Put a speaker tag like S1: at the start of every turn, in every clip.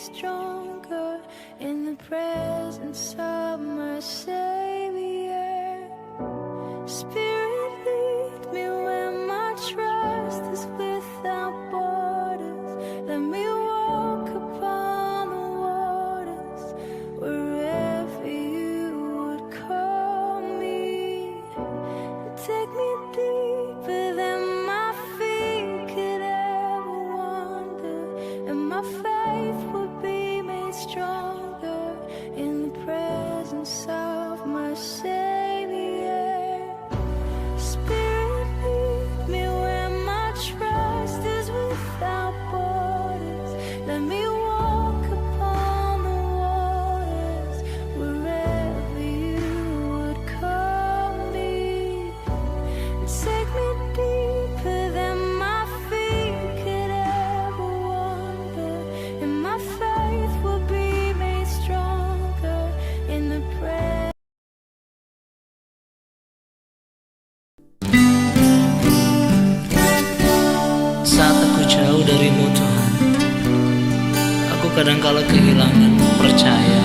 S1: stronger in the presence of my Savior. Spirit, lead me where my trust is without borders. Let me walk upon the waters wherever you would call me. Take me deeper than my feet could ever wander, and my faith will be made stronger in the presence of my Savior. Spirit, lead me where my trust is without borders. Let me walk upon the waters wherever you would call me. Take me deeper than my feet could ever wander, and my faith will be made stronger in the presence.
S2: Saat aku jauh darimu Tuhan, aku kadangkala kehilangan percaya,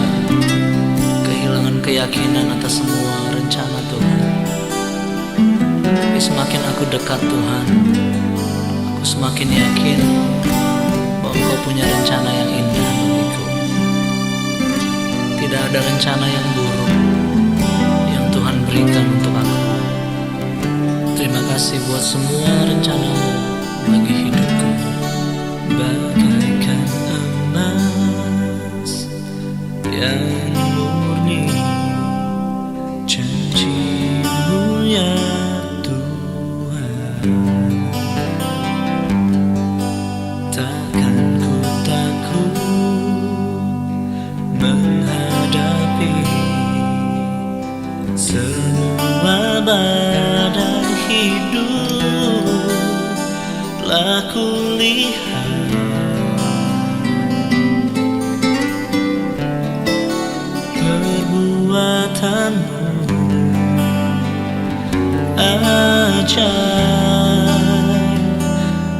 S2: kehilangan keyakinan atas semua rencana Tuhan. Tapi semakin aku dekat Tuhan, aku semakin yakin bahwa Engkau punya rencana yang indah bagiku. Tidak ada rencana yang buruk yang Tuhan berikan untuk aku. Terima kasih buat semua rencana-Mu bagi hidupku. Bagaikan emas yang murni, janji-Mu ya Tuhan. Takkan ku takut menghadapi semua badai hidup. Telah kulihat perbuatan-Mu ajaib,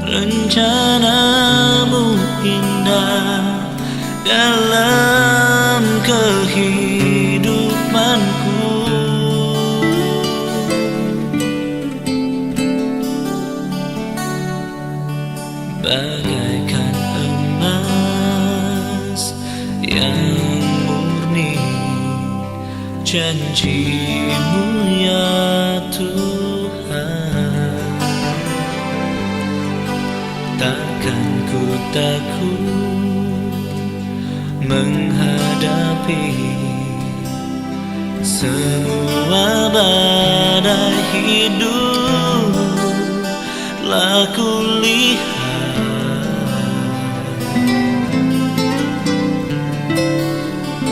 S2: rencana-Mu indah dalam kehidupanku. Bagaikan emas yang murni, janji-Mu ya Tuhan. Takkan ku takut menghadapi semua badai hidup. Telah kulihat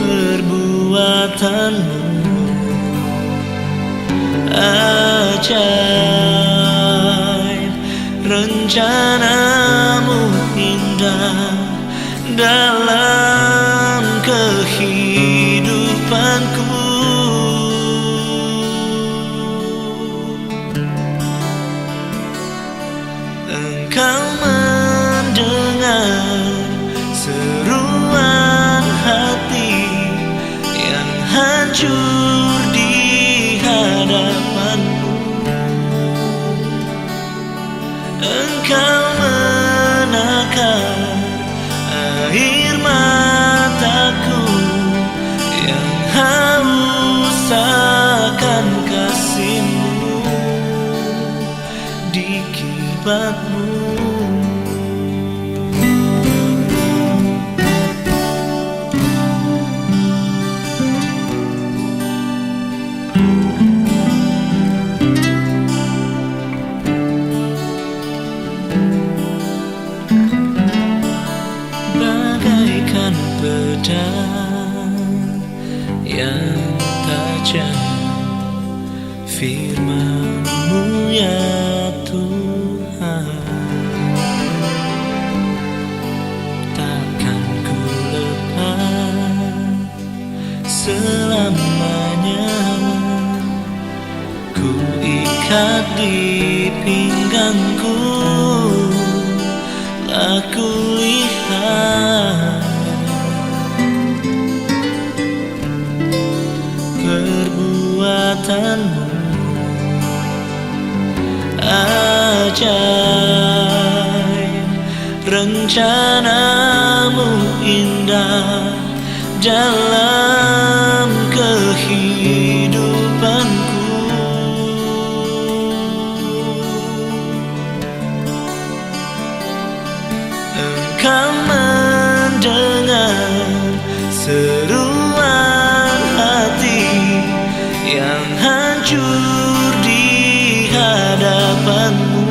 S2: perbuatan-Mu ajaib, rencana-Mu indah dalam kehidupanku. Engkau mendengar seruan hati yang hancur di hadapan-Mu. Engkau menakar air mataku yang haus akan kasih-Mu di kibat-Mu. Bagaikan pedang yang tajam, firman-Mu ya Tuhan. Takkan ku lepas selamanya, ku ikat di pinggangku. Telah kulihat ajaib, rencanamu indah dalam kehidupanku. Engkau mendengar seruan hati yang hancur di hadapanmu.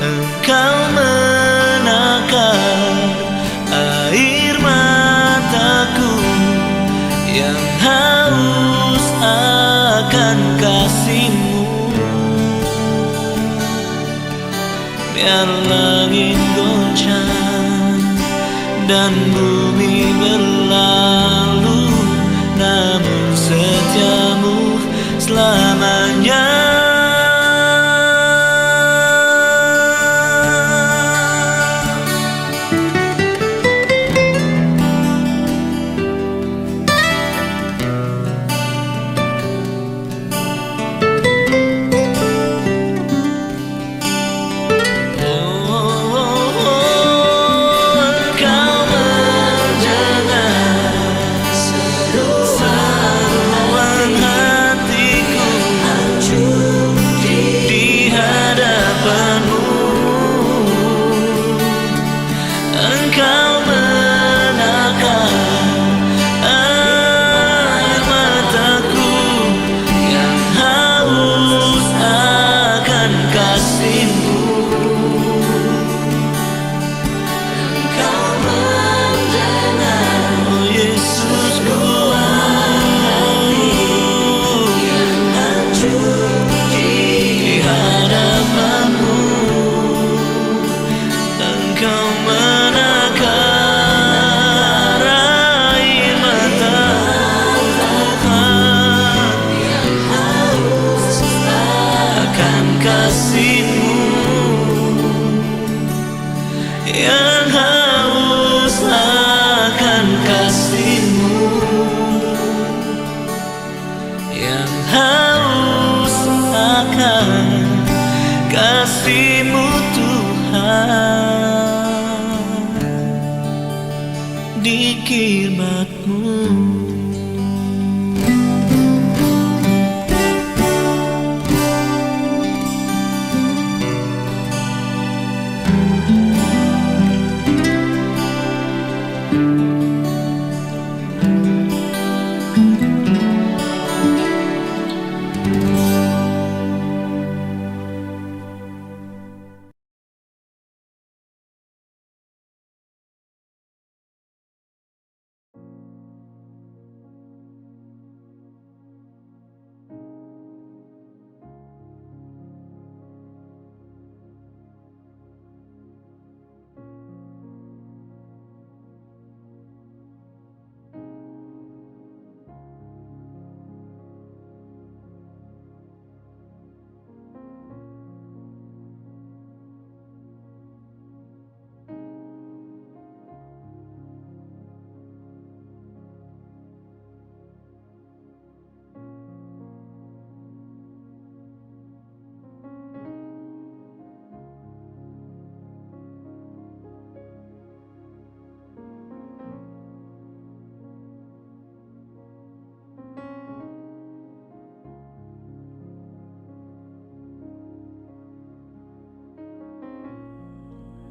S2: Engkau menakar air mataku yang haus akan kasih-Mu. Biar langit goncang dan bumi berlalu, namun setiamu selamanya. Yang haus akan kasih-Mu, yang haus akan kasih-Mu Tuhan, di kirbat-Mu.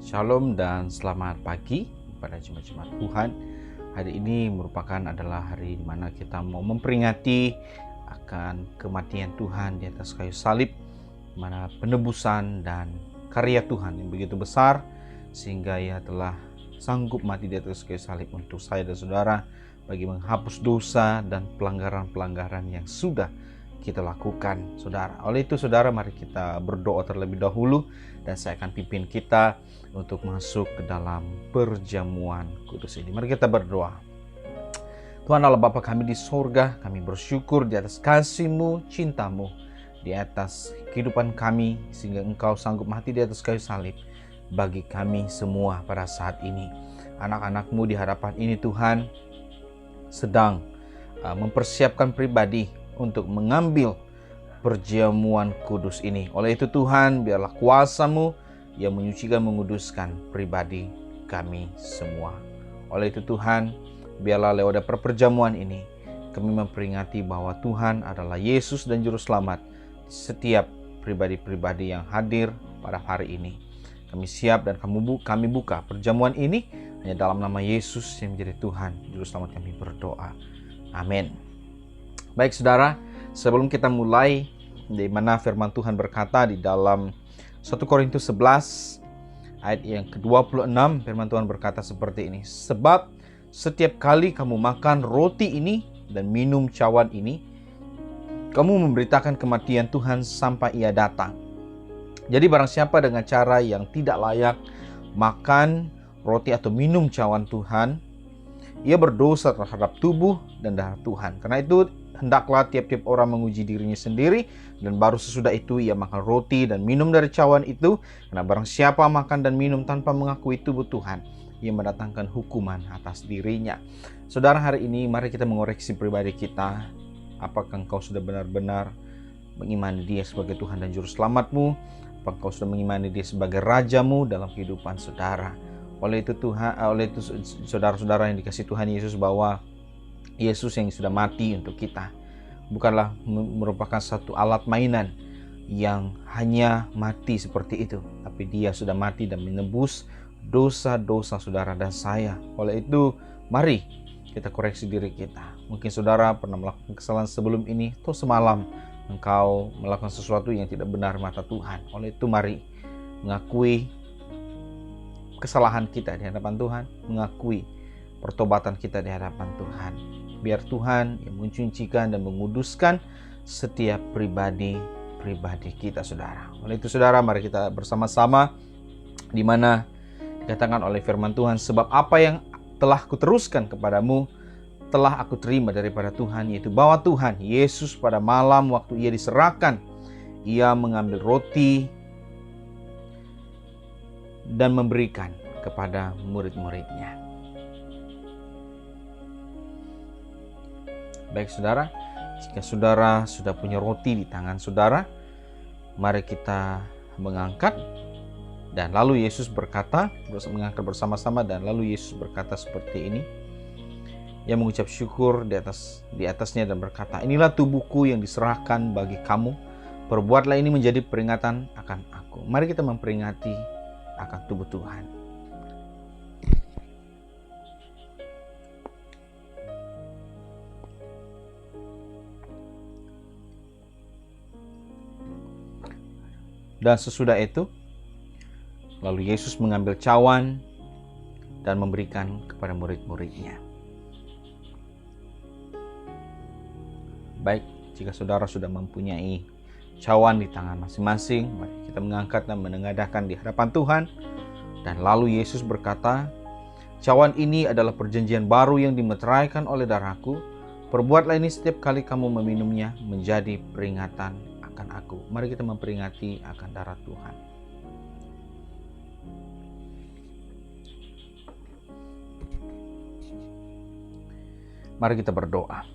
S3: Shalom dan selamat pagi pada jemaat-jemaat Tuhan. Hari ini adalah hari di mana kita mau memperingati akan kematian Tuhan di atas kayu salib, di mana penebusan dan karya Tuhan yang begitu besar sehingga Ia telah sanggup mati di atas kayu salib untuk saya dan saudara, bagi menghapus dosa dan pelanggaran-pelanggaran yang sudah kita lakukan, saudara. Oleh itu, saudara, mari kita berdoa terlebih dahulu dan saya akan pimpin kita untuk masuk ke dalam perjamuan kudus ini. Mari kita berdoa. Tuhan Allah Bapa kami di sorga, kami bersyukur di atas kasih-Mu, cinta-Mu, di atas kehidupan kami, sehingga Engkau sanggup mati di atas kayu salib bagi kami semua pada saat ini. Anak-anak-Mu di hadapan ini Tuhan sedang mempersiapkan pribadi untuk mengambil perjamuan kudus ini. Oleh itu Tuhan, biarlah kuasa-Mu yang menyucikan, menguduskan pribadi kami semua. Oleh itu Tuhan, biarlah lewat perjamuan ini kami memperingati bahwa Tuhan adalah Yesus dan Juru Selamat setiap pribadi-pribadi yang hadir pada hari ini. Kami siap dan kami buka perjamuan ini hanya dalam nama Yesus yang menjadi Tuhan, Juru Selamat kami berdoa. Amin. Baik saudara, sebelum kita mulai, di mana firman Tuhan berkata di dalam 1 Korintus 11 ayat yang ke-26, firman Tuhan berkata seperti ini. Sebab setiap kali kamu makan roti ini dan minum cawan ini, kamu memberitakan kematian Tuhan sampai Ia datang. Jadi barang siapa dengan cara yang tidak layak makan roti atau minum cawan Tuhan, ia berdosa terhadap tubuh dan darah Tuhan. Karena itu hendaklah tiap-tiap orang menguji dirinya sendiri, dan baru sesudah itu ia makan roti dan minum dari cawan itu. Karena barang siapa makan dan minum tanpa mengakui tubuh Tuhan, ia mendatangkan hukuman atas dirinya. Saudara, hari ini mari kita mengoreksi pribadi kita. Apakah engkau sudah benar-benar mengimani Dia sebagai Tuhan dan Juru Selamatmu? Apakah engkau sudah mengimani Dia sebagai Rajamu dalam kehidupan saudara? Oleh itu saudara-saudara yang dikasihi Tuhan Yesus, bahwa Yesus yang sudah mati untuk kita bukanlah merupakan satu alat mainan yang hanya mati seperti itu, tapi Dia sudah mati dan menebus dosa-dosa saudara dan saya. Oleh itu, mari kita koreksi diri kita. Mungkin saudara pernah melakukan kesalahan sebelum ini, atau semalam engkau melakukan sesuatu yang tidak benar mata Tuhan. Oleh itu, mari mengakui kesalahan kita di hadapan Tuhan, mengakui pertobatan kita di hadapan Tuhan. Biar Tuhan yang mencucikan dan menguduskan setiap pribadi kita, saudara. Oleh itu, saudara, mari kita bersama-sama, di mana dikatakan oleh firman Tuhan, sebab apa yang telah kuteruskan kepadamu telah aku terima daripada Tuhan, yaitu bahwa Tuhan Yesus pada malam waktu Ia diserahkan, Ia mengambil roti dan memberikan kepada murid-muridnya. Baik saudara, jika saudara sudah punya roti di tangan saudara, mari kita mengangkat. Dan lalu Yesus berkata, mengangkat bersama-sama, dan lalu Yesus berkata seperti ini. Ia mengucap syukur di atasnya dan berkata, inilah tubuhku yang diserahkan bagi kamu. Perbuatlah ini menjadi peringatan akan aku. Mari kita memperingati akan tubuh Tuhan. Dan sesudah itu, lalu Yesus mengambil cawan dan memberikan kepada murid-muridnya. Baik, jika saudara sudah mempunyai cawan di tangan masing-masing, mari kita mengangkat dan menengadahkan di hadapan Tuhan. Dan lalu Yesus berkata, cawan ini adalah perjanjian baru yang dimeteraikan oleh darahku. Perbuatlah ini setiap kali kamu meminumnya menjadi peringatan akan aku. Mari kita memperingati akan darah Tuhan. Mari kita berdoa.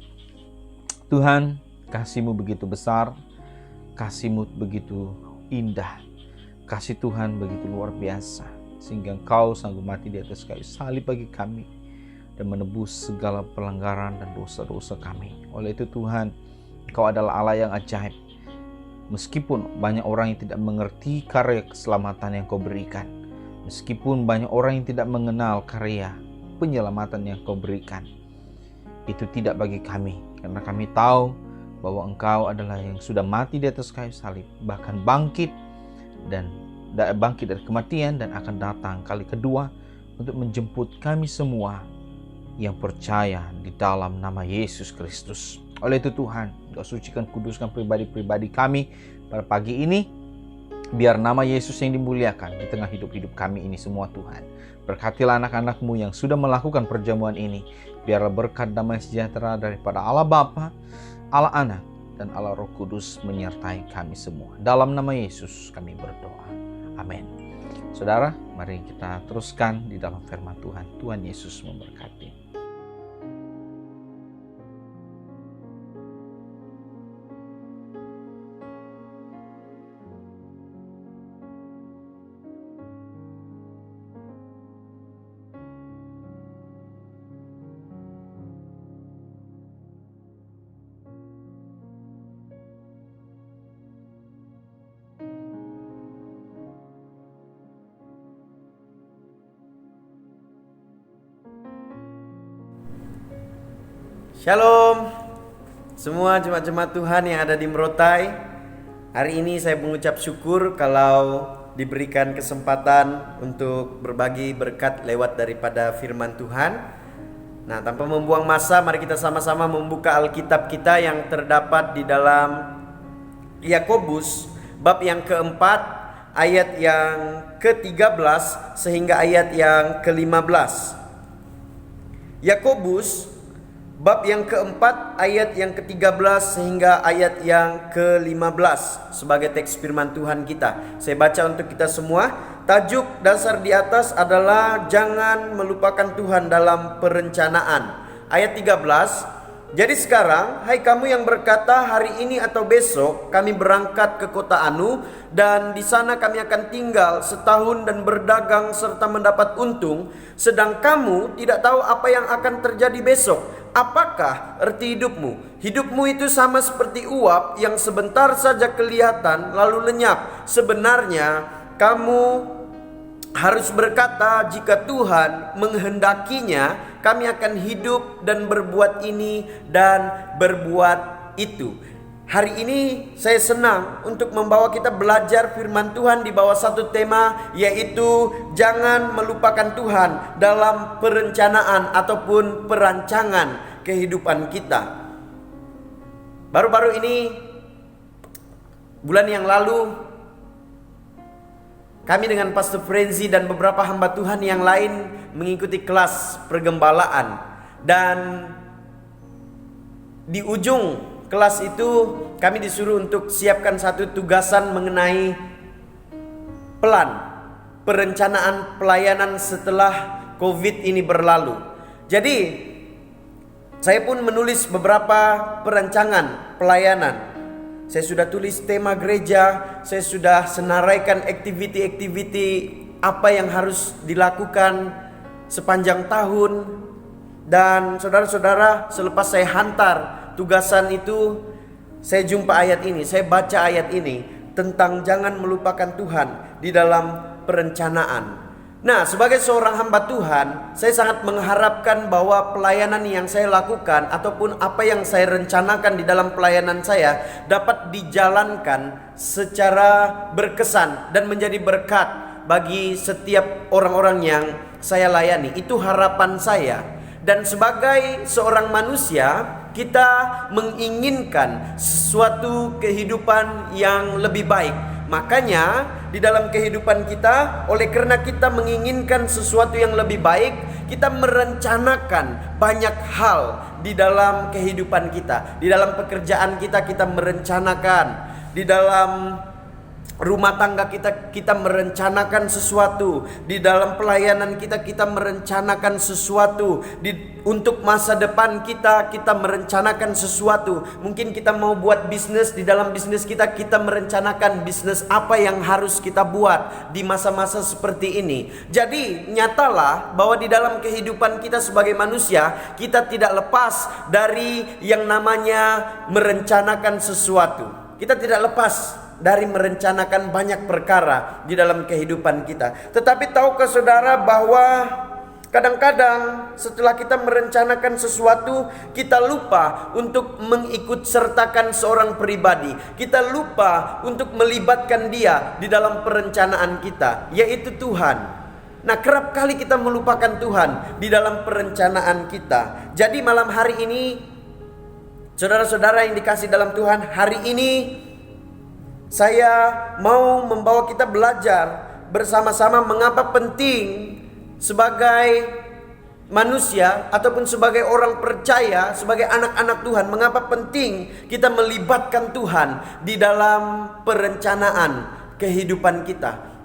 S3: Tuhan, kasih-Mu begitu besar, kasih-Mu begitu indah, kasih Tuhan begitu luar biasa, sehingga Engkau sanggup mati di atas kayu salib bagi kami dan menebus segala pelanggaran dan dosa-dosa kami. Oleh itu Tuhan, Engkau adalah Allah yang ajaib. Meskipun banyak orang yang tidak mengerti karya keselamatan yang Kau berikan, meskipun banyak orang yang tidak mengenal karya penyelamatan yang Kau berikan, itu tidak bagi kami, karena kami tahu bahwa Engkau adalah yang sudah mati di atas kayu salib, bahkan bangkit dari kematian, dan akan datang kali kedua untuk menjemput kami semua yang percaya di dalam nama Yesus Kristus. Oleh itu Tuhan, Engkau sucikan, kuduskan pribadi-pribadi kami pada pagi ini. Biar nama Yesus yang dimuliakan di tengah hidup-hidup kami ini semua Tuhan. Berkatilah anak-anak-Mu yang sudah melakukan perjamuan ini. Biarlah berkat damai sejahtera daripada Allah Bapa, Allah Anak, dan Allah Roh Kudus menyertai kami semua. Dalam nama Yesus kami berdoa. Amin. Saudara, mari kita teruskan di dalam firman Tuhan. Tuhan Yesus memberkati.
S4: Shalom semua jemaat-jemaat Tuhan yang ada di Merotai. Hari ini saya mengucap syukur kalau diberikan kesempatan untuk berbagi berkat lewat daripada firman Tuhan. Nah, tanpa membuang masa, mari kita sama-sama membuka Alkitab kita yang terdapat di dalam Yakobus bab yang keempat, ayat yang ke-13 sehingga ayat yang ke-15. Yakobus bab yang keempat, ayat yang ke-13 sehingga ayat yang ke-15 sebagai teks firman Tuhan kita. Saya baca untuk kita semua. Tajuk dasar di atas adalah jangan melupakan Tuhan dalam perencanaan. Ayat 13. Jadi sekarang, hai kamu yang berkata hari ini atau besok kami berangkat ke kota Anu dan di sana kami akan tinggal setahun dan berdagang serta mendapat untung, sedang kamu tidak tahu apa yang akan terjadi besok. Apakah arti hidupmu? Hidupmu itu sama seperti uap yang sebentar saja kelihatan lalu lenyap. Sebenarnya kamu harus berkata, jika Tuhan menghendakinya, kami akan hidup dan berbuat ini dan berbuat itu. Hari ini saya senang untuk membawa kita belajar firman Tuhan di bawah satu tema, yaitu jangan melupakan Tuhan dalam perencanaan ataupun perancangan kehidupan kita. Baru-baru ini, bulan yang lalu, kami dengan Pastor Frenzy dan beberapa hamba Tuhan yang lain mengikuti kelas pergembalaan. Dan di ujung kelas itu kami disuruh untuk siapkan satu tugasan mengenai perencanaan pelayanan setelah COVID ini berlalu. Jadi saya pun menulis beberapa perancangan pelayanan. Saya sudah tulis tema gereja, saya sudah senaraikan aktiviti-aktiviti apa yang harus dilakukan sepanjang tahun. Dan saudara-saudara, selepas saya hantar tugasan itu, saya jumpa ayat ini, saya baca ayat ini tentang jangan melupakan Tuhan di dalam perencanaan. Nah, sebagai seorang hamba Tuhan, saya sangat mengharapkan bahwa pelayanan yang saya lakukan ataupun apa yang saya rencanakan di dalam pelayanan saya dapat dijalankan secara berkesan dan menjadi berkat bagi setiap orang-orang yang saya layani. Itu harapan saya. Dan sebagai seorang manusia, kita menginginkan sesuatu kehidupan yang lebih baik. Makanya di dalam kehidupan kita, oleh karena kita menginginkan sesuatu yang lebih baik, kita merencanakan banyak hal di dalam kehidupan kita. Di dalam pekerjaan kita, kita merencanakan. Di dalam rumah tangga kita merencanakan sesuatu. Di dalam pelayanan kita merencanakan sesuatu. Untuk masa depan kita merencanakan sesuatu. Mungkin kita mau buat bisnis, di dalam bisnis kita merencanakan bisnis apa yang harus kita buat di masa-masa seperti ini. Jadi nyatalah bahwa di dalam kehidupan kita sebagai manusia, kita tidak lepas dari yang namanya merencanakan sesuatu. Kita tidak lepas dari merencanakan banyak perkara di dalam kehidupan kita. Tetapi tahukah saudara bahwa kadang-kadang setelah kita merencanakan sesuatu, kita lupa untuk mengikut sertakan seorang pribadi. Kita lupa untuk melibatkan dia di dalam perencanaan kita, yaitu Tuhan. Nah, kerap kali kita melupakan Tuhan di dalam perencanaan kita. Jadi malam hari ini, saudara-saudara yang dikasih dalam Tuhan, hari ini saya mau membawa kita belajar bersama-sama mengapa penting sebagai manusia ataupun sebagai orang percaya, sebagai anak-anak Tuhan, mengapa penting kita melibatkan Tuhan di dalam perencanaan kehidupan kita.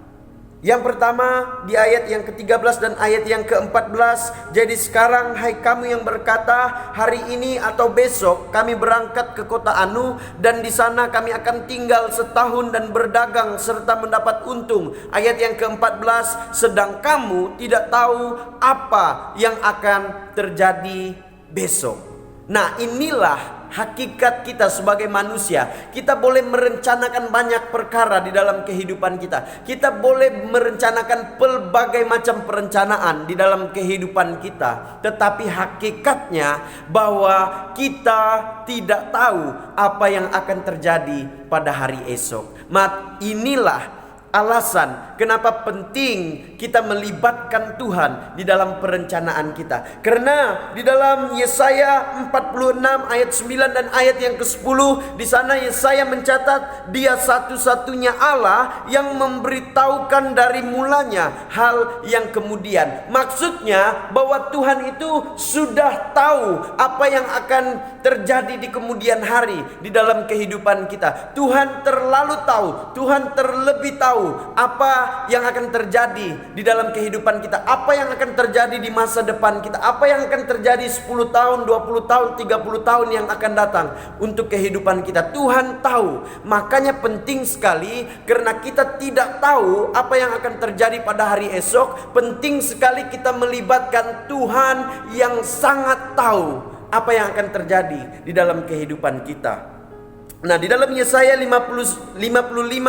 S4: Yang pertama di ayat yang ke-13 dan ayat yang ke-14. Jadi sekarang hai kamu yang berkata hari ini atau besok kami berangkat ke kota Anu dan di sana kami akan tinggal setahun dan berdagang serta mendapat untung. Ayat yang ke-14, sedang kamu tidak tahu apa yang akan terjadi besok. Nah, inilah hakikat kita sebagai manusia. Kita boleh merencanakan banyak perkara di dalam kehidupan kita. Kita boleh merencanakan pelbagai macam perencanaan di dalam kehidupan kita. Tetapi hakikatnya bahwa kita tidak tahu apa yang akan terjadi pada hari esok. Inilah alasan kenapa penting kita melibatkan Tuhan di dalam perencanaan kita. Karena di dalam Yesaya 46 ayat 9 dan ayat yang ke-10, di sana Yesaya mencatat Dia satu-satunya Allah yang memberitahukan dari mulanya hal yang kemudian. Maksudnya bahwa Tuhan itu sudah tahu apa yang akan terjadi di kemudian hari di dalam kehidupan kita. Tuhan terlalu tahu, Tuhan terlebih tahu apa yang akan terjadi di dalam kehidupan kita, apa yang akan terjadi di masa depan kita, apa yang akan terjadi 10 tahun, 20 tahun, 30 tahun yang akan datang untuk kehidupan kita. Tuhan tahu. Makanya penting sekali, karena kita tidak tahu apa yang akan terjadi pada hari esok, penting sekali kita melibatkan Tuhan yang sangat tahu apa yang akan terjadi di dalam kehidupan kita. Nah, di dalam Yesaya 55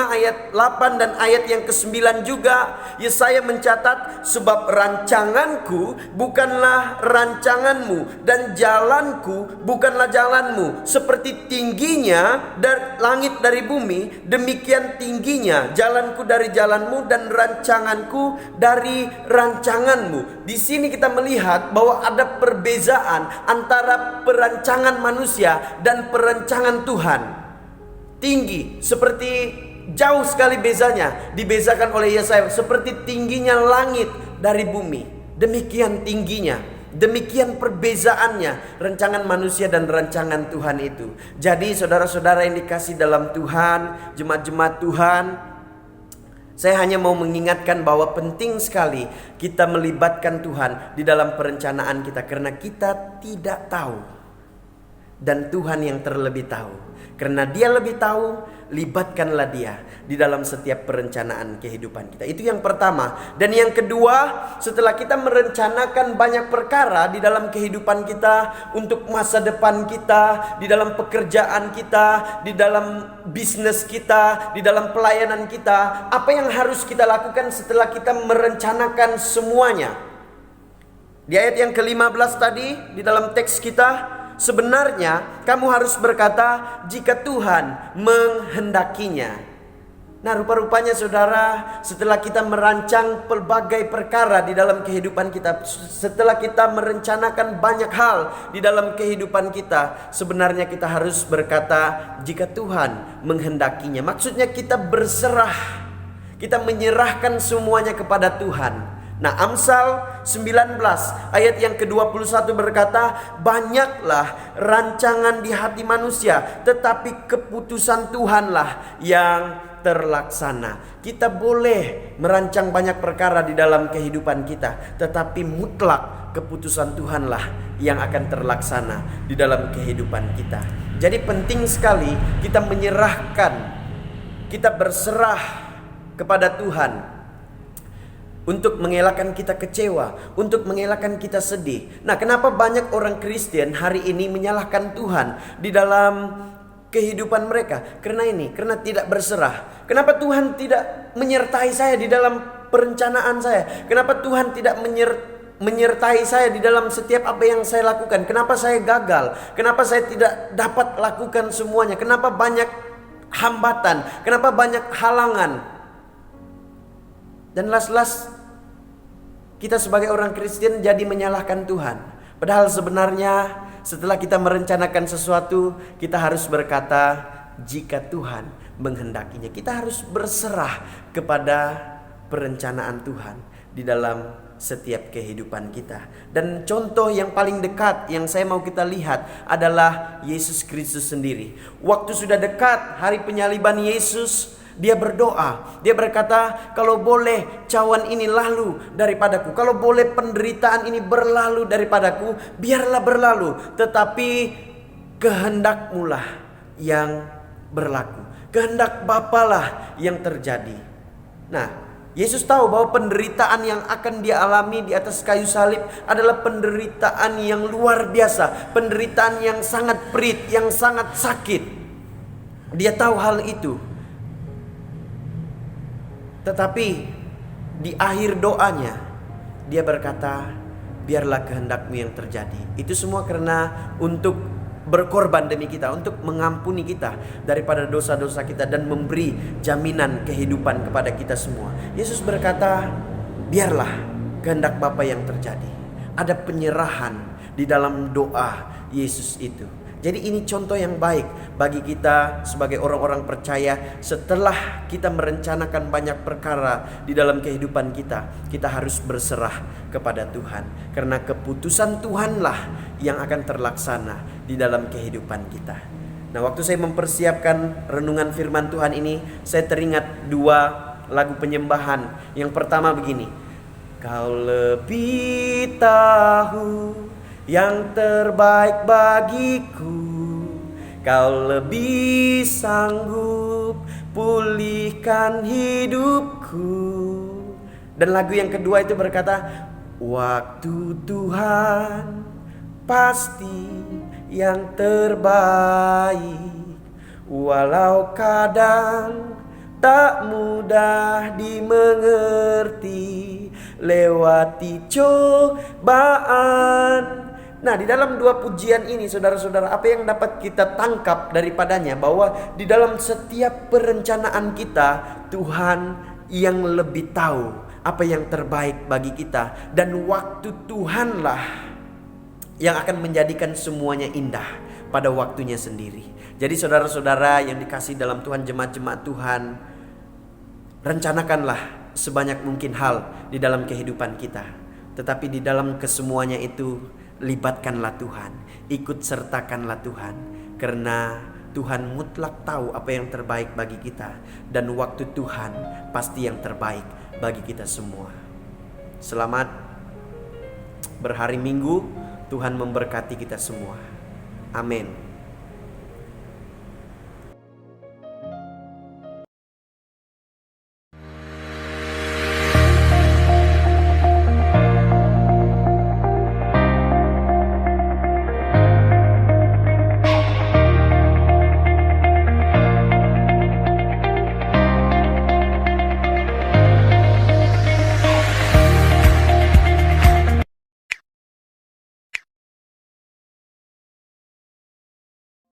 S4: ayat 8 dan ayat yang ke-9 juga Yesaya mencatat, sebab rancanganku bukanlah rancanganmu dan jalanku bukanlah jalanmu. Seperti tingginya langit dari bumi, demikian tingginya jalanku dari jalanmu dan rancanganku dari rancanganmu. Di sini kita melihat bahwa ada perbezaan antara perancangan manusia dan perancangan Tuhan. Tinggi, seperti jauh sekali bezanya, dibezakan oleh Yesaya, seperti tingginya langit dari bumi. Demikian tingginya, demikian perbezaannya rancangan manusia dan rancangan Tuhan itu. Jadi saudara-saudara yang dikasih dalam Tuhan, jemaat-jemaat Tuhan, saya hanya mau mengingatkan bahwa penting sekali kita melibatkan Tuhan di dalam perencanaan kita, karena kita tidak tahu dan Tuhan yang terlebih tahu. Karena Dia lebih tahu, libatkanlah Dia di dalam setiap perencanaan kehidupan kita. Itu yang pertama. Dan yang kedua, setelah kita merencanakan banyak perkara di dalam kehidupan kita, untuk masa depan kita, di dalam pekerjaan kita, di dalam bisnis kita, di dalam pelayanan kita, apa yang harus kita lakukan setelah kita merencanakan semuanya? Di ayat yang ke-15 tadi, di dalam teks kita, sebenarnya kamu harus berkata, jika Tuhan menghendakinya. Nah, rupa-rupanya saudara, setelah kita merancang pelbagai perkara di dalam kehidupan kita, setelah kita merencanakan banyak hal di dalam kehidupan kita, sebenarnya kita harus berkata, jika Tuhan menghendakinya. Maksudnya kita berserah, kita menyerahkan semuanya kepada Tuhan. Nah, Amsal 19 ayat yang ke-21 berkata, banyaklah rancangan di hati manusia, tetapi keputusan Tuhanlah yang terlaksana. Kita boleh merancang banyak perkara di dalam kehidupan kita, tetapi mutlak keputusan Tuhanlah yang akan terlaksana di dalam kehidupan kita. Jadi penting sekali kita menyerahkan, kita berserah kepada Tuhan, untuk mengelakkan kita kecewa, untuk mengelakkan kita sedih. Nah, kenapa banyak orang Kristen hari ini menyalahkan Tuhan di dalam kehidupan mereka? Karena tidak berserah. Kenapa Tuhan tidak menyertai saya di dalam perencanaan saya? Kenapa Tuhan tidak menyertai saya di dalam setiap apa yang saya lakukan? Kenapa saya gagal? Kenapa saya tidak dapat lakukan semuanya? Kenapa banyak hambatan? Kenapa banyak halangan? Dan las-las kita sebagai orang Kristen jadi menyalahkan Tuhan. Padahal sebenarnya setelah kita merencanakan sesuatu, kita harus berkata, jika Tuhan menghendakinya. Kita harus berserah kepada perencanaan Tuhan di dalam setiap kehidupan kita. Dan contoh yang paling dekat yang saya mau kita lihat adalah Yesus Kristus sendiri. Waktu sudah dekat hari penyaliban Yesus, Dia berdoa, Dia berkata, kalau boleh cawan ini lalu daripadaku, kalau boleh penderitaan ini berlalu daripadaku, biarlah berlalu, tetapi kehendak-Mu lah yang berlaku, kehendak Bapa lah yang terjadi. Nah, Yesus tahu bahwa penderitaan yang akan dia alami di atas kayu salib adalah penderitaan yang luar biasa, penderitaan yang sangat perit, yang sangat sakit. Dia tahu hal itu. Tetapi di akhir doanya dia berkata, biarlah kehendakmu yang terjadi. Itu semua karena untuk berkorban demi kita, untuk mengampuni kita daripada dosa-dosa kita dan memberi jaminan kehidupan kepada kita semua. Yesus berkata, biarlah kehendak Bapa yang terjadi. Ada penyerahan di dalam doa Yesus itu. Jadi ini contoh yang baik bagi kita sebagai orang-orang percaya. Setelah kita merencanakan banyak perkara di dalam kehidupan kita, kita harus berserah kepada Tuhan. Karena keputusan Tuhanlah yang akan terlaksana di dalam kehidupan kita. Nah, waktu saya mempersiapkan renungan firman Tuhan ini, saya teringat 2 lagu penyembahan. Yang pertama begini. Kau lebih tahu yang terbaik bagiku, kau lebih sanggup pulihkan hidupku. Dan lagu yang kedua itu berkata, waktu Tuhan pasti yang terbaik, walau kadang tak mudah dimengerti, lewati cobaan. Nah, di dalam 2 pujian ini, saudara-saudara, apa yang dapat kita tangkap daripadanya? Bahwa di dalam setiap perencanaan kita, Tuhan yang lebih tahu apa yang terbaik bagi kita. Dan waktu Tuhanlah yang akan menjadikan semuanya indah pada waktunya sendiri. Jadi saudara-saudara yang dikasihi dalam Tuhan, jemaat-jemaat Tuhan, rencanakanlah sebanyak mungkin hal di dalam kehidupan kita. Tetapi di dalam kesemuanya itu, libatkanlah Tuhan, ikut sertakanlah Tuhan, karena Tuhan mutlak tahu apa yang terbaik bagi kita, dan waktu Tuhan pasti yang terbaik bagi kita semua. Selamat berhari Minggu, Tuhan memberkati kita semua. Amin.